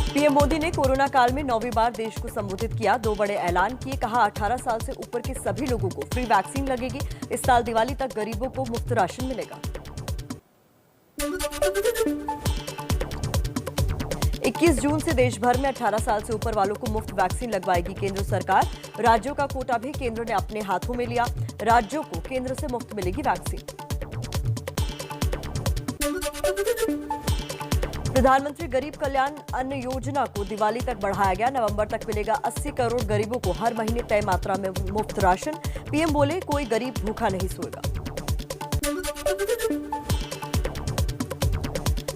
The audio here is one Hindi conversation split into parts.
पीएम मोदी ने कोरोना काल में 9वीं बार देश को संबोधित किया। 2 बड़े ऐलान किए। कहा 18 साल से ऊपर के सभी लोगों को फ्री वैक्सीन लगेगी। इस साल दिवाली तक गरीबों को मुफ्त राशन मिलेगा। 21 जून से देश भर में 18 साल से ऊपर वालों को मुफ्त वैक्सीन लगवाएगी केंद्र सरकार। राज्यों का कोटा भी केंद्र ने अपने हाथों में लिया। राज्यों को केंद्र से मुफ्त मिलेगी वैक्सीन। प्रधानमंत्री गरीब कल्याण अन्न योजना को दिवाली तक बढ़ाया गया। नवंबर तक मिलेगा 80 करोड़ गरीबों को हर महीने तय मात्रा में मुफ्त राशन। पीएम बोले कोई गरीब भूखा नहीं सोएगा।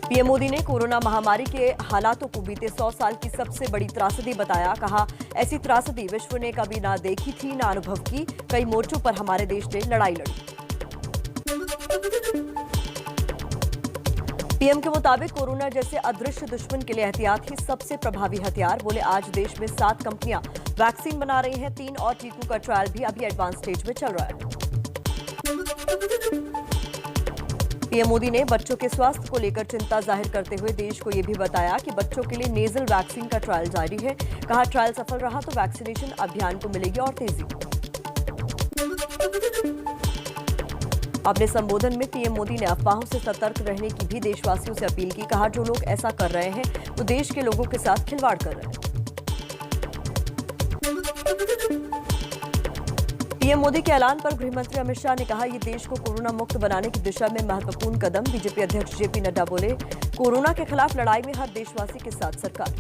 पीएम मोदी ने कोरोना महामारी के हालातों को बीते 100 साल की सबसे बड़ी त्रासदी बताया। कहा ऐसी त्रासदी विश्व ने कभी ना देखी थी, ना अनुभव की। कई मोर्चों पर हमारे देश ने लड़ाई लड़ी। पीएम के मुताबिक कोरोना जैसे अदृश्य दुश्मन के लिए एहतियात ही सबसे प्रभावी हथियार। बोले आज देश में 7 कंपनियां वैक्सीन बना रही हैं। 3 और टीकों का ट्रायल भी अभी एडवांस स्टेज में चल रहा है। पीएम मोदी ने बच्चों के स्वास्थ्य को लेकर चिंता जाहिर करते हुए देश को यह भी बताया कि बच्चों के लिए नेजल वैक्सीन का ट्रायल जारी है। कहा ट्रायल सफल रहा तो वैक्सीनेशन अभियान को मिलेगी और तेजी। अपने संबोधन में पीएम मोदी ने अफवाहों से सतर्क रहने की भी देशवासियों से अपील की। कहा जो लोग ऐसा कर रहे हैं वो देश के लोगों के साथ खिलवाड़ कर रहे हैं। पीएम मोदी के ऐलान पर गृह मंत्री अमित शाह ने कहा ये देश को कोरोना मुक्त बनाने की दिशा में महत्वपूर्ण कदम। बीजेपी अध्यक्ष जेपी नड्डा बोले कोरोना के खिलाफ लड़ाई में हर देशवासी के साथ सरकार।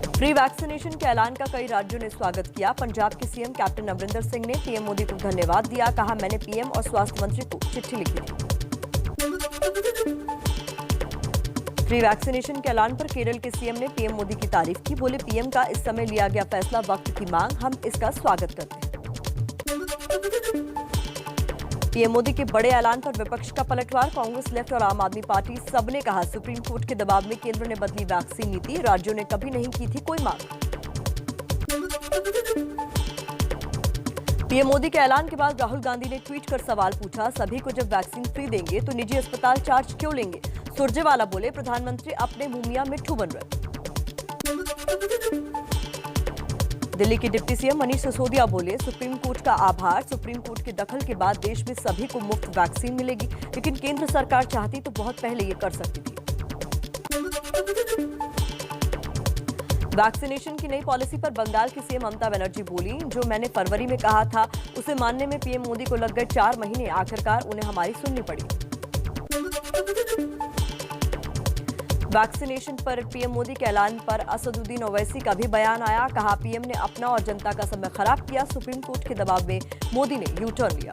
फ्री वैक्सीनेशन के ऐलान का कई राज्यों ने स्वागत किया। पंजाब के सीएम कैप्टन अमरिंदर सिंह ने पीएम मोदी को धन्यवाद दिया। कहा मैंने पीएम और स्वास्थ्य मंत्री को चिट्ठी लिखी थी। फ्री वैक्सीनेशन के ऐलान पर केरल के सीएम ने पीएम मोदी की तारीफ की। बोले पीएम का इस समय लिया गया फैसला वक्त की मांग, हम इसका स्वागत करते हैं। पीएम मोदी के बड़े ऐलान पर विपक्ष का पलटवार। कांग्रेस, लेफ्ट और आम आदमी पार्टी सबने कहा सुप्रीम कोर्ट के दबाव में केंद्र ने बदली वैक्सीन नीति। राज्यों ने कभी नहीं की थी कोई मांग। पीएम मोदी के ऐलान के बाद राहुल गांधी ने ट्वीट कर सवाल पूछा सभी को जब वैक्सीन फ्री देंगे तो निजी अस्पताल चार्ज क्यों लेंगे। सुरजेवाला बोले प्रधानमंत्री अपने मुंह मियां मिट्ठू बन रहे। दिल्ली के डिप्टी सीएम मनीष सिसोदिया बोले सुप्रीम कोर्ट का आभार। सुप्रीम कोर्ट के दखल के बाद देश में सभी को मुफ्त वैक्सीन मिलेगी, लेकिन केंद्र सरकार चाहती तो बहुत पहले ये कर सकती थी। वैक्सीनेशन की नई पॉलिसी पर बंगाल की सीएम ममता बनर्जी बोली जो मैंने फरवरी में कहा था उसे मानने में पीएम मोदी को लग गए 4 महीने। आखिरकार उन्हें हमारी सुननी पड़ी। वैक्सीनेशन पर पीएम मोदी के ऐलान पर असदुद्दीन ओवैसी का भी बयान आया। कहा पीएम ने अपना और जनता का समय खराब किया। सुप्रीम कोर्ट के दबाव में मोदी ने यू टर्न लिया।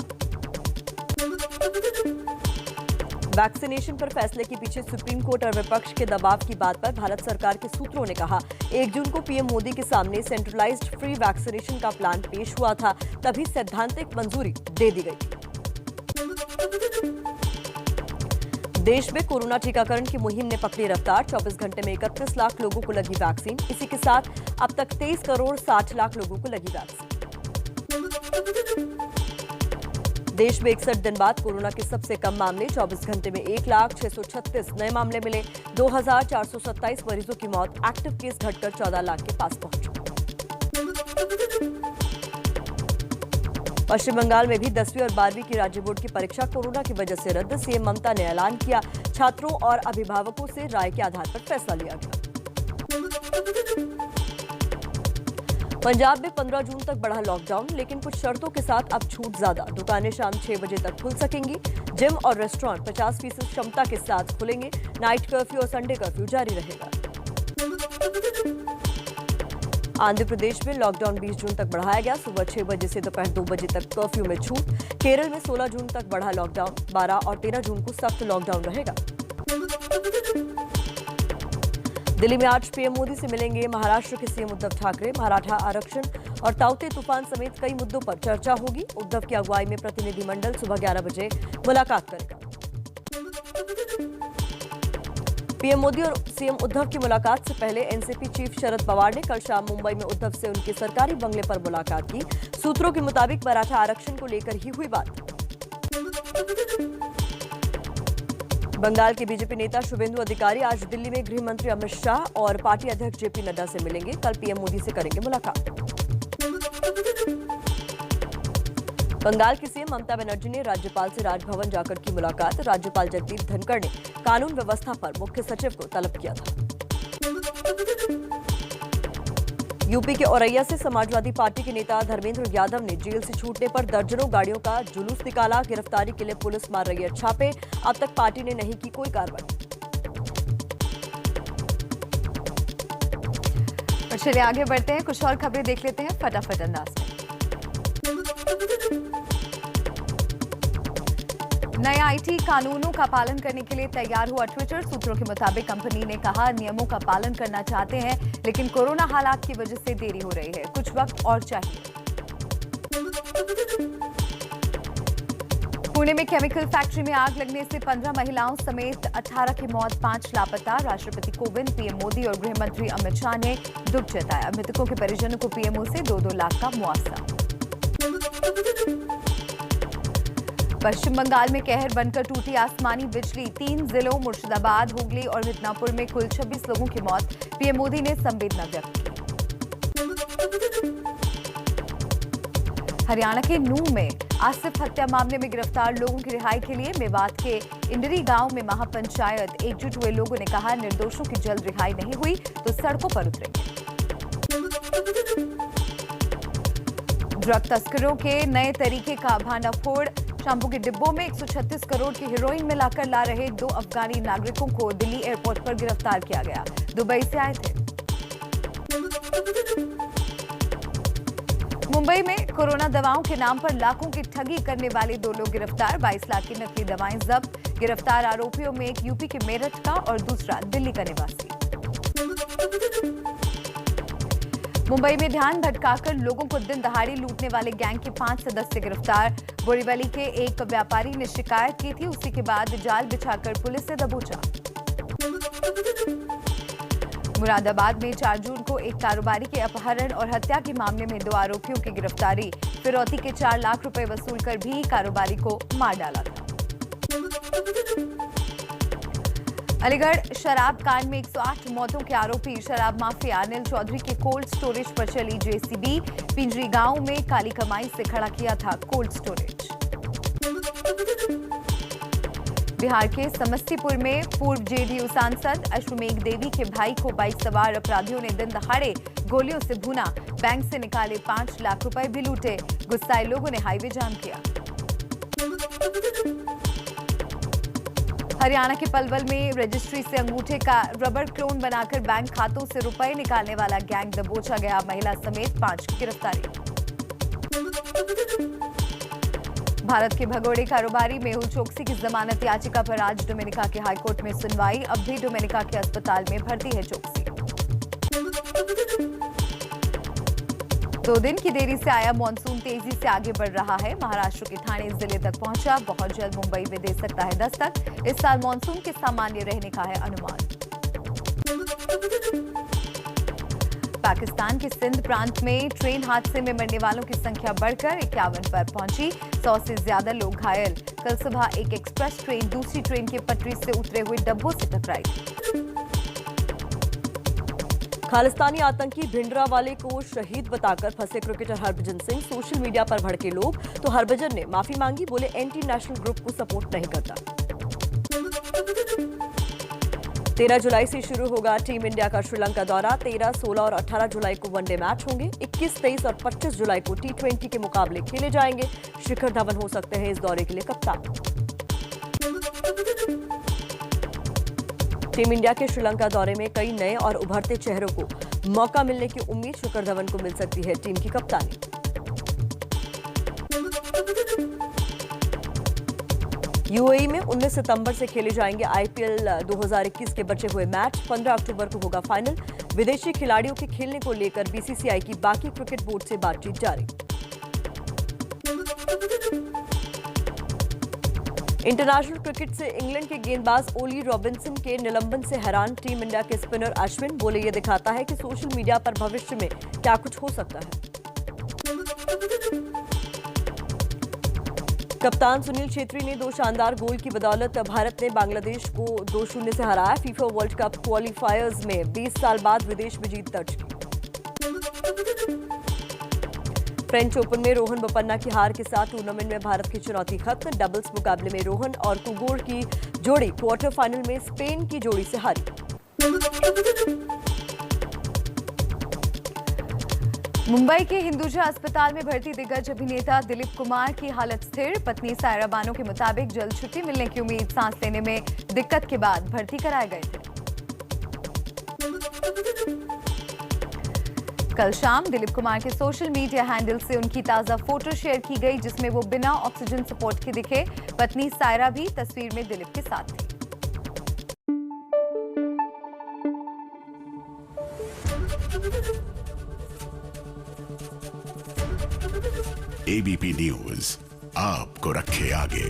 वैक्सीनेशन पर फैसले के पीछे सुप्रीम कोर्ट और विपक्ष के दबाव की बात पर भारत सरकार के सूत्रों ने कहा 1 जून को पीएम मोदी के सामने सेंट्रलाइज्ड फ्री वैक्सीनेशन का प्लान पेश हुआ था, तभी सैद्धांतिक मंजूरी दे दी गई थी। देश में कोरोना टीकाकरण की मुहिम ने पकड़ी रफ्तार। 24 घंटे में 31 लाख लोगों को लगी वैक्सीन। इसी के साथ अब तक 23 करोड़ 60 लाख लोगों को लगी वैक्सीन। देश में 61 दिन बाद कोरोना के सबसे कम मामले। 24 घंटे में 1,06,36 नए मामले मिले। 2,427 मरीजों की मौत। एक्टिव केस घटकर 14 लाख के पास पहुंचे। पश्चिम बंगाल में भी 10वीं और 12वीं की राज्य बोर्ड की परीक्षा कोरोना की वजह से रद्द। सीएम ममता ने ऐलान किया छात्रों और अभिभावकों से राय के आधार पर फैसला लिया गया। पंजाब में 15 जून तक बढ़ा लॉकडाउन, लेकिन कुछ शर्तों के साथ अब छूट ज्यादा। दुकानें शाम 6 बजे तक खुल सकेंगी। जिम और रेस्टोरेंट 50% क्षमता के साथ खुलेंगे। नाइट कर्फ्यू और संडे कर्फ्यू जारी रहेगा। आंध्र प्रदेश में लॉकडाउन 20 जून तक बढ़ाया गया। सुबह 6 बजे से दोपहर 2 बजे तक कर्फ्यू में छूट। केरल में 16 जून तक बढ़ा लॉकडाउन। 12 और 13 जून को सख्त लॉकडाउन रहेगा। दिल्ली में आज पीएम मोदी से मिलेंगे महाराष्ट्र के सीएम उद्धव ठाकरे। मराठा आरक्षण और ताउते तूफान समेत कई मुद्दों पर चर्चा होगी। उद्धव की अगुवाई में प्रतिनिधिमंडल सुबह 11 बजे मुलाकात करेगा। पीएम मोदी और सीएम उद्धव की मुलाकात से पहले एनसीपी चीफ शरद पवार ने कल शाम मुंबई में उद्धव से उनके सरकारी बंगले पर मुलाकात की। सूत्रों के मुताबिक मराठा आरक्षण को लेकर ही हुई बात। बंगाल के बीजेपी नेता शुभेंदु अधिकारी आज दिल्ली में गृह मंत्री अमित शाह और पार्टी अध्यक्ष जेपी नड्डा से मिलेंगे। कल पीएम मोदी से करेंगे मुलाकात। बंगाल की सीएम ममता बनर्जी ने राज्यपाल से राजभवन जाकर की मुलाकात। राज्यपाल जगदीप धनखड़ ने कानून व्यवस्था पर मुख्य सचिव को तलब किया था। यूपी के औरैया से समाजवादी पार्टी के नेता धर्मेंद्र यादव ने जेल से छूटने पर दर्जनों गाड़ियों का जुलूस निकाला। गिरफ्तारी के लिए पुलिस मार रही है छापे। अब तक पार्टी ने नहीं की कोई कार्रवाई। और चलिए आगे बढ़ते हैं, कुछ और खबरें देख लेते हैं फटाफट अंदाज में। नए आईटी कानूनों का पालन करने के लिए तैयार हुआ ट्विटर। सूत्रों के मुताबिक कंपनी ने कहा नियमों का पालन करना चाहते हैं, लेकिन कोरोना हालात की वजह से देरी हो रही है, कुछ वक्त और चाहिए। पुणे में केमिकल फैक्ट्री में आग लगने से 15 महिलाओं समेत 18 की मौत, 5 लापता। राष्ट्रपति कोविंद, पीएम मोदी और गृह मंत्री अमित शाह ने दुख जताया। मृतकों के परिजनों को पीएमओ से 2-2 लाख का मुआवजा। पश्चिम बंगाल में कहर बनकर टूटी आसमानी बिजली। 3 जिलों मुर्शिदाबाद, हुगली और मिदनापुर में कुल 26 लोगों की मौत। पीएम मोदी ने संवेदना व्यक्त की। हरियाणा के नूंह में आसिफ हत्या मामले में गिरफ्तार लोगों की रिहाई के लिए मेवात के इंडरी गांव में महापंचायत एकजुट हुए। लोगों ने कहा निर्दोषों की जल्द रिहाई नहीं हुई तो सड़कों पर उतरेंगे। ड्रग तस्करों के नए तरीके का भांडाफोड़। शैम्पू के डिब्बों में 136 करोड़ की हेरोइन मिलाकर ला रहे 2 अफगानी नागरिकों को दिल्ली एयरपोर्ट पर गिरफ्तार किया गया। दुबई से आए थे। मुंबई में कोरोना दवाओं के नाम पर लाखों की ठगी करने वाले 2 लोग गिरफ्तार। 22 लाख की नकली दवाएं जब्त। गिरफ्तार आरोपियों में एक यूपी के मेरठ का और दूसरा दिल्ली का निवासी। मुंबई में ध्यान भटकाकर लोगों को दिन दहाड़े लूटने वाले गैंग के 5 सदस्य गिरफ्तार। बोरीवली के एक व्यापारी ने शिकायत की थी, उसी के बाद जाल बिछाकर पुलिस ने दबोचा। मुरादाबाद में 4 जून को एक कारोबारी के अपहरण और हत्या के मामले में 2 आरोपियों की गिरफ्तारी। फिरौती के 4 लाख रुपए वसूलकर भी कारोबारी को मार डाला था। अलीगढ़ शराब कांड में 108 मौतों के आरोपी शराब माफिया अनिल चौधरी के कोल्ड स्टोरेज पर चली जेसीबी। पिंजरी गांव में काली कमाई से खड़ा किया था कोल्ड स्टोरेज। बिहार के समस्तीपुर में पूर्व जेडीयू सांसद अश्वमेघ देवी के भाई को बाइक सवार अपराधियों ने दिन दहाड़े गोलियों से भूना। बैंक से निकाले 5 लाख रुपए भी लूटे। गुस्साए लोगों ने हाईवे जाम किया। हरियाणा के पलवल में रजिस्ट्री से अंगूठे का रबर क्लोन बनाकर बैंक खातों से रुपए निकालने वाला गैंग दबोचा गया। महिला समेत 5 की गिरफ्तारी। भारत के भगोड़े कारोबारी मेहुल चोकसी की जमानत याचिका पर आज डोमिनिका के हाईकोर्ट में सुनवाई। अब भी डोमिनिका के अस्पताल में भर्ती है चोकसी। 2 दिन की देरी से आया मॉनसून तेजी से आगे बढ़ रहा है। महाराष्ट्र के ठाणे जिले तक पहुंचा। बहुत जल्द मुंबई में दे सकता है दस्तक। इस साल मॉनसून के सामान्य रहने का है अनुमान। पाकिस्तान के सिंध प्रांत में ट्रेन हादसे में मरने वालों की संख्या बढ़कर 51 पर पहुंची। 100 से ज्यादा लोग घायल। कल सुबह एक एक्सप्रेस ट्रेन दूसरी ट्रेन के पटरी से उतरे हुए डब्बों से टकराई। खालिस्तानी आतंकी भिंडरावाले को शहीद बताकर फंसे cricketer Harbhajan Singh. Social media पर भड़के लोग, तो हरभजन ने माफी मांगी। बोले एंटी नेशनल ग्रुप को सपोर्ट नहीं करता। 13 जुलाई से शुरू होगा टीम इंडिया का श्रीलंका दौरा। 13, 16 और 18 जुलाई को वनडे मैच होंगे। 21, 23 और 25 जुलाई को T20 के मुकाबले खेले जाएंगे। शिखर धवन हो सकते हैं इस दौरे के लिए कप्तान। टीम इंडिया के श्रीलंका दौरे में कई नए और उभरते चेहरों को मौका मिलने की उम्मीद। शिखर धवन को मिल सकती है टीम की कप्तानी। यूएई में 19 सितंबर से खेले जाएंगे आईपीएल 2021 के बचे हुए मैच। 15 अक्टूबर को होगा फाइनल। विदेशी खिलाड़ियों के खेलने को लेकर बीसीसीआई की बाकी क्रिकेट बोर्ड से बातचीत जारी। इंटरनेशनल क्रिकेट से इंग्लैंड के गेंदबाज ओली रॉबिन्सन के निलंबन से हैरान टीम इंडिया के स्पिनर अश्विन। बोले ये दिखाता है कि सोशल मीडिया पर भविष्य में क्या कुछ हो सकता है। कप्तान सुनील छेत्री ने 2 शानदार गोल की बदौलत भारत ने बांग्लादेश को 2-0 से हराया। फीफा वर्ल्ड कप क्वालिफायर्स में 20 साल बाद विदेश में जीत दर्ज की। फ्रेंच ओपन में रोहन बोपन्ना की हार के साथ टूर्नामेंट में भारत की चुनौती खत्म। डबल्स मुकाबले में रोहन और कुगोर की जोड़ी क्वार्टर फाइनल में स्पेन की जोड़ी से हारी। मुंबई के हिंदुजा अस्पताल में भर्ती दिग्गज अभिनेता दिलीप कुमार की हालत स्थिर। पत्नी सायरा बानो के मुताबिक जल्द छुट्टी मिलने की उम्मीद। सांस लेने में दिक्कत के बाद भर्ती कराए गए थे। कल शाम दिलीप कुमार के सोशल मीडिया हैंडल से उनकी ताजा फोटो शेयर की गई, जिसमें वो बिना ऑक्सीजन सपोर्ट के दिखे। पत्नी सायरा भी तस्वीर में दिलीप के साथ थी। एबीपी न्यूज आपको रखे आगे।